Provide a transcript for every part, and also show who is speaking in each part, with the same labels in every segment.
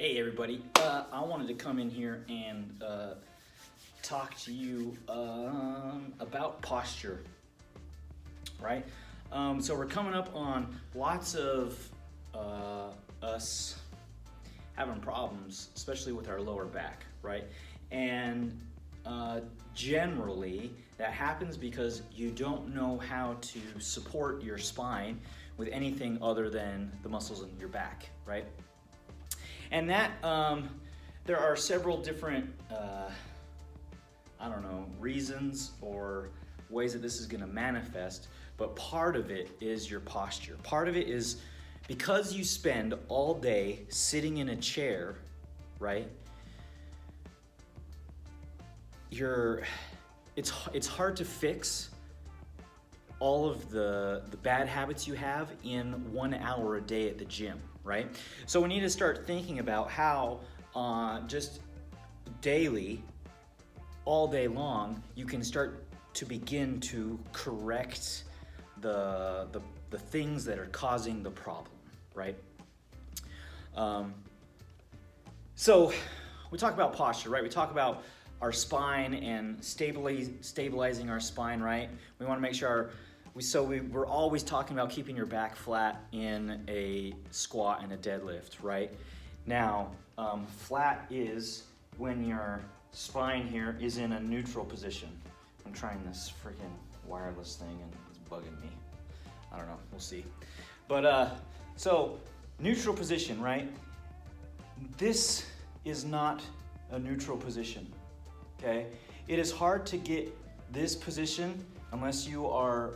Speaker 1: Hey everybody, I wanted to come in here and talk to you about posture, right? So we're coming up on lots of us having problems, especially with our lower back, right? And generally that happens because you don't know how to support your spine with anything other than the muscles in your back, right? And that, there are several different, reasons or ways that this is gonna manifest, but part of it is your posture. Part of it is because you spend all day sitting in a chair, right? It's hard to fix all of the bad habits you have in 1 hour a day at the gym, right? So we need to start thinking about how just daily, all day long, you can start to begin to correct the things that are causing the problem, right? So we talk about posture, right? We talk about our spine and stabilizing our spine, right? We want to make sure we're always talking about keeping your back flat in a squat and a deadlift, right? Now, flat is when your spine here is in a neutral position. I'm trying this freaking wireless thing and it's bugging me. I don't know, we'll see. But, so neutral position, right? This is not a neutral position, okay? It is hard to get this position unless you are,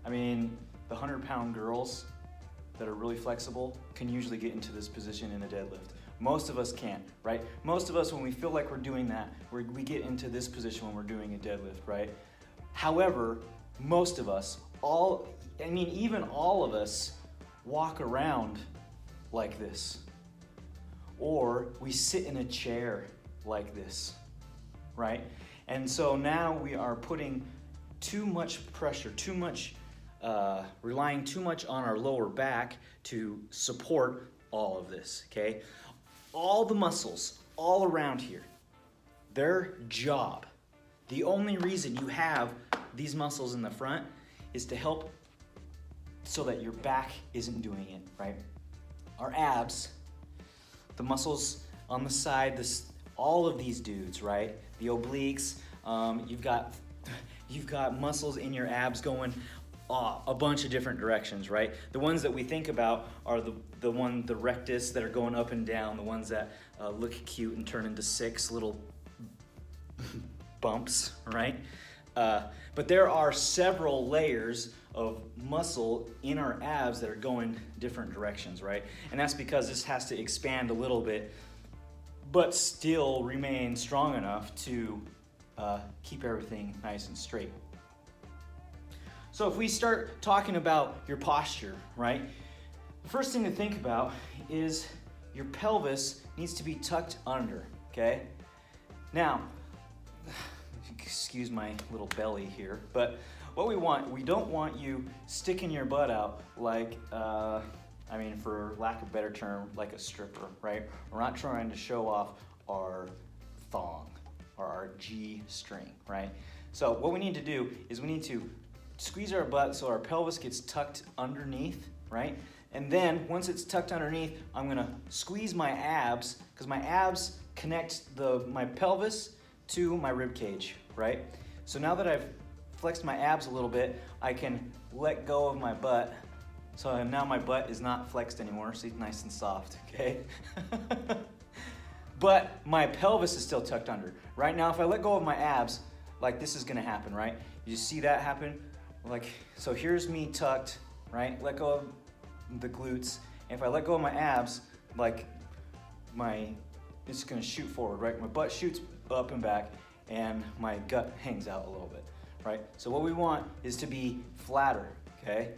Speaker 1: the 100-pound girls that are really flexible can usually get into this position in a deadlift. Most of us can't, right? Most of us, when we feel like we're doing that, we get into this position when we're doing a deadlift, right? However, most of us, even all of us walk around like this. Or we sit in a chair like this, right? And so now we are putting too much pressure, relying too much on our lower back to support all of this, okay? All the muscles all around here, their job, the only reason you have these muscles in the front is to help so that your back isn't doing it, right? Our abs, the muscles on the side, all of these dudes, right? The obliques, you've got muscles in your abs going a bunch of different directions, right? The ones that we think about are the rectus that are going up and down, the ones that look cute and turn into 6 little bumps, right? But there are several layers of muscle in our abs that are going different directions, right? And that's because this has to expand a little bit, but still remain strong enough to keep everything nice and straight. So if we start talking about your posture, right? The first thing to think about is your pelvis needs to be tucked under, okay? Now, excuse my little belly here, but what we don't want you sticking your butt out like, for lack of a better term, like a stripper, right? We're not trying to show off our thong or our G string, right? So what we need to do is we need to squeeze our butt so our pelvis gets tucked underneath, right? And then once it's tucked underneath, I'm gonna squeeze my abs because my abs connect my pelvis to my rib cage, right? So now that I've flexed my abs a little bit, I can let go of my butt. So now my butt is not flexed anymore, so it's nice and soft, okay? But my pelvis is still tucked under. Right now, if I let go of my abs, like this is gonna happen, right? You see that happen? So here's me tucked, right? Let go of the glutes. And if I let go of my abs, it's gonna shoot forward, right? My butt shoots up and back, and my gut hangs out a little bit, right? So what we want is to be flatter, okay?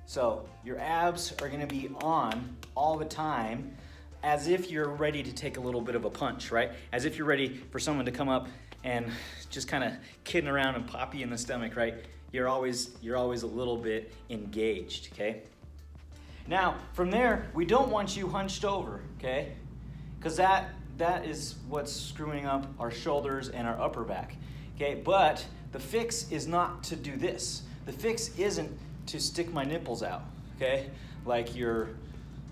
Speaker 1: So your abs are gonna be on all the time as if you're ready to take a little bit of a punch, right? As if you're ready for someone to come up and just kind of kidding around and pop you in the stomach, right? You're always a little bit engaged, okay? Now, from there, we don't want you hunched over, okay? Because that is what's screwing up our shoulders and our upper back, okay? But the fix is not to do this. The fix isn't to stick my nipples out, okay? Like you're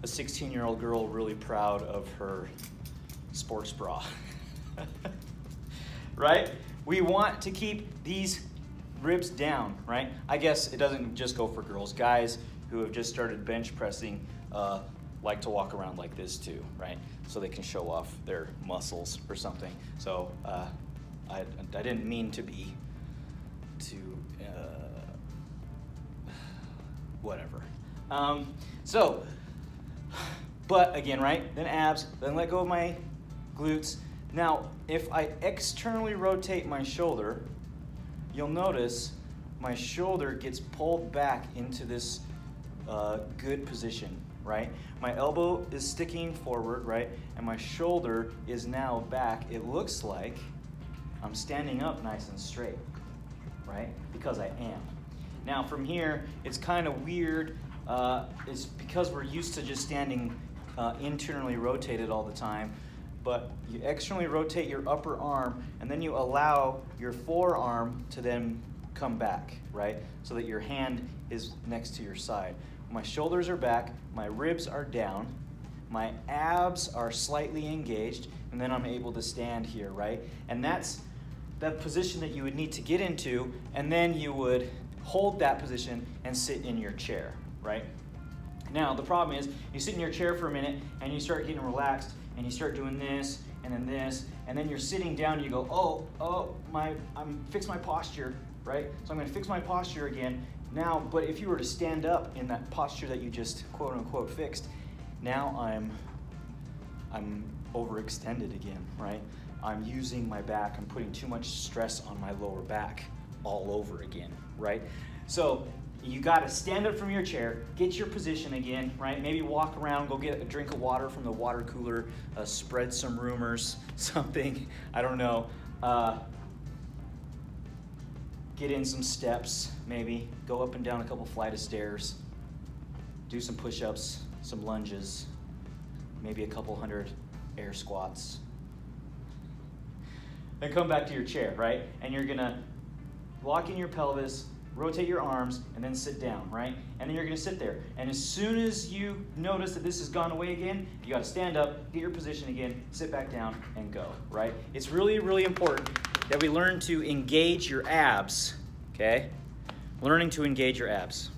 Speaker 1: a 16-year-old girl really proud of her sports bra, right? We want to keep these ribs down, right? I guess it doesn't just go for girls. Guys who have just started bench pressing like to walk around like this too, right? So they can show off their muscles or something. So I didn't mean to be whatever. But again, right? Then abs, then let go of my glutes. Now, if I externally rotate my shoulder, you'll notice my shoulder gets pulled back into this good position, right? My elbow is sticking forward, right? And my shoulder is now back. It looks like I'm standing up nice and straight, right? Because I am. Now from here, it's kind of weird. It's because we're used to just standing internally rotated all the time. But you externally rotate your upper arm, and then you allow your forearm to then come back, right? So that your hand is next to your side. My shoulders are back, my ribs are down, my abs are slightly engaged, and then I'm able to stand here, right? And that's that position that you would need to get into, and then you would hold that position and sit in your chair, right? Now, the problem is you sit in your chair for a minute, and you start getting relaxed, and you start doing this, and then you're sitting down, and you go, I'm fix my posture, right? So I'm gonna fix my posture again. Now, but if you were to stand up in that posture that you just quote unquote fixed, now I'm overextended again, right? I'm using my back, I'm putting too much stress on my lower back all over again, right? So you gotta stand up from your chair, get your position again, right? Maybe walk around, go get a drink of water from the water cooler, spread some rumors, something, I don't know. Get in some steps, maybe. Go up and down a couple flight of stairs. Do some push-ups, some lunges, maybe a couple hundred air squats. Then come back to your chair, right? And you're gonna lock in your pelvis, rotate your arms, and then sit down, right? And then you're gonna sit there. And as soon as you notice that this has gone away again, you gotta stand up, get your position again, sit back down, and go, right? It's really, really important that we learn to engage your abs, okay? Learning to engage your abs.